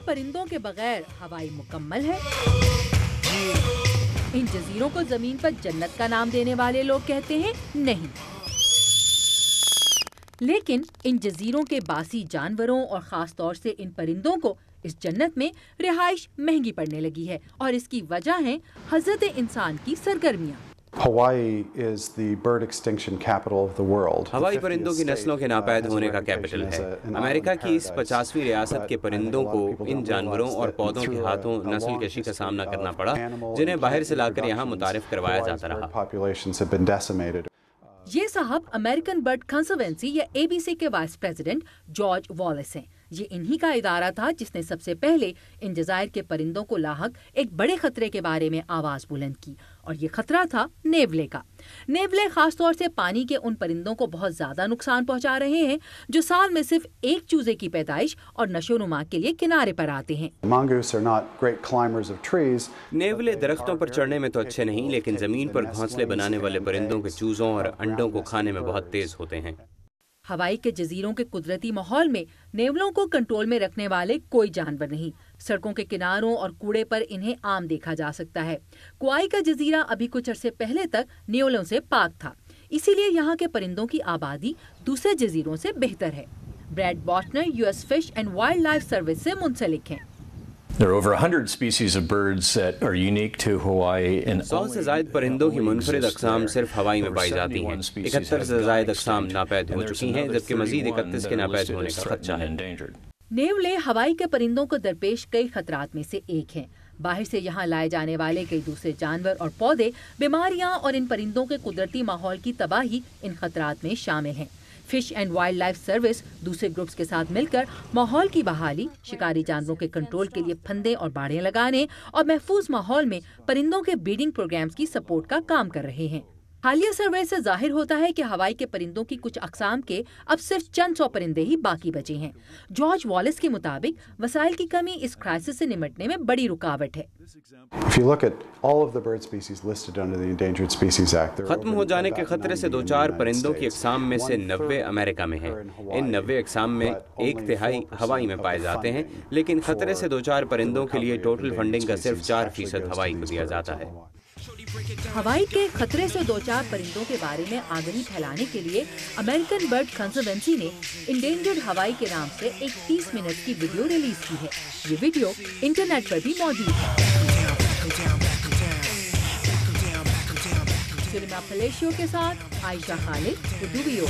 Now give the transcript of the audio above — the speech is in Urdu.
پرندوں کے بغیر ہوائی مکمل ہے؟ ان جزیروں کو زمین پر جنت کا نام دینے والے لوگ کہتے ہیں نہیں، لیکن ان جزیروں کے باسی جانوروں اور خاص طور سے ان پرندوں کو اس جنت میں رہائش مہنگی پڑنے لگی ہے، اور اس کی وجہ ہے حضرت انسان کی سرگرمیاں۔ ہوائی پرندوں کی نسلوں کے ناپید ہونے کا کیپٹل ہے۔ امریکہ کی اس 50ویں ریاست کے پرندوں کو ان جانوروں اور پودوں کے ہاتھوں نسل کشی کا سامنا کرنا پڑا جنہیں باہر سے لا کر یہاں متعارف کروایا جاتا رہا۔ یہ صاحب امریکن برڈ کنزروینسی یا ABC کے وائس پریزیڈنٹ جارج والیس ہیں۔ یہ انہی کا ادارہ تھا جس نے سب سے پہلے ان جزائر کے پرندوں کو لاحق ایک بڑے خطرے کے بارے میں آواز بلند کی، اور یہ خطرہ تھا نیولے کا۔ نیولے خاص طور سے پانی کے ان پرندوں کو بہت زیادہ نقصان پہنچا رہے ہیں جو سال میں صرف ایک چوزے کی پیدائش اور نشو و نما کے لیے کنارے پر آتے ہیں۔ نیولے درختوں پر چڑھنے میں تو اچھے نہیں، لیکن زمین پر گھونسلے بنانے والے پرندوں کے چوزوں اور انڈوں کو کھانے میں بہت تیز ہوتے ہیں۔ ہوائی کے جزیروں کے قدرتی ماحول میں نیولوں کو کنٹرول میں رکھنے والے کوئی جانور نہیں۔ سڑکوں کے کناروں اور کوڑے پر انہیں عام دیکھا جا سکتا ہے۔ کوآئی کا جزیرہ ابھی کچھ عرصے پہلے تک نیولوں سے پاک تھا، اسی لیے یہاں کے پرندوں کی آبادی دوسرے جزیروں سے بہتر ہے۔ Brad Bottner US fish and wild life سروس سے منسلک ہیں۔ There are over 100 species of birds that are unique to Hawaii and 100 سے زائد پرندوں کی منفرد اقسام صرف ہوائی میں پائی جاتی ہیں۔ 71 سے زائد اقسام ناپید ہو چکی ہیں، جبکہ مزید 31 کے ناپید ہونے کا خدشہ ہے۔ نیولے ہوائی کے پرندوں کو درپیش کئی خطرات میں سے ایک ہیں۔ باہر سے یہاں لائے جانے والے کئی دوسرے جانور اور پودے، بیماریاں اور ان پرندوں کے قدرتی ماحول کی تباہی ان خطرات میں شامل ہیں۔ Fish and wild life service دوسرے گروپس کے ساتھ مل کر ماحول کی بحالی، شکاری جانوروں کے کنٹرول کے لیے پھندے اور باڑیں لگانے اور محفوظ ماحول میں پرندوں کے بریڈنگ پروگرامز کی سپورٹ کا کام کر رہے ہیں۔ حالیہ سروے سے ظاہر ہوتا ہے کہ ہوائی کے پرندوں کی کچھ اقسام کے اب صرف چند سو پرندے ہی باقی بچے ہیں۔ جارج والیس کے مطابق وسائل کی کمی اس کرائسس سے نمٹنے میں بڑی رکاوٹ ہے۔ ختم ہو جانے کے خطرے سے دوچار پرندوں کی اقسام میں سے 90 امریکہ میں ہیں۔ ان 90 اقسام میں 1/3 ہوائی میں پائے جاتے ہیں، لیکن خطرے سے دوچار پرندوں کے لیے ٹوٹل فنڈنگ کا صرف 4% ہوائی کو دیا جاتا ہے۔ ہوائی کے خطرے سے دوچار پرندوں کے بارے میں آگہی پھیلانے کے لیے امریکن برڈ کنزروینسی نے انڈینجرڈ ہوائی کے نام سے ایک 30 منٹ کی ویڈیو ریلیز کی ہے۔ یہ ویڈیو انٹرنیٹ پر بھی موجود ہے۔ سلیما پلیشیو کے ساتھ عائشہ خالد، اردو ویو۔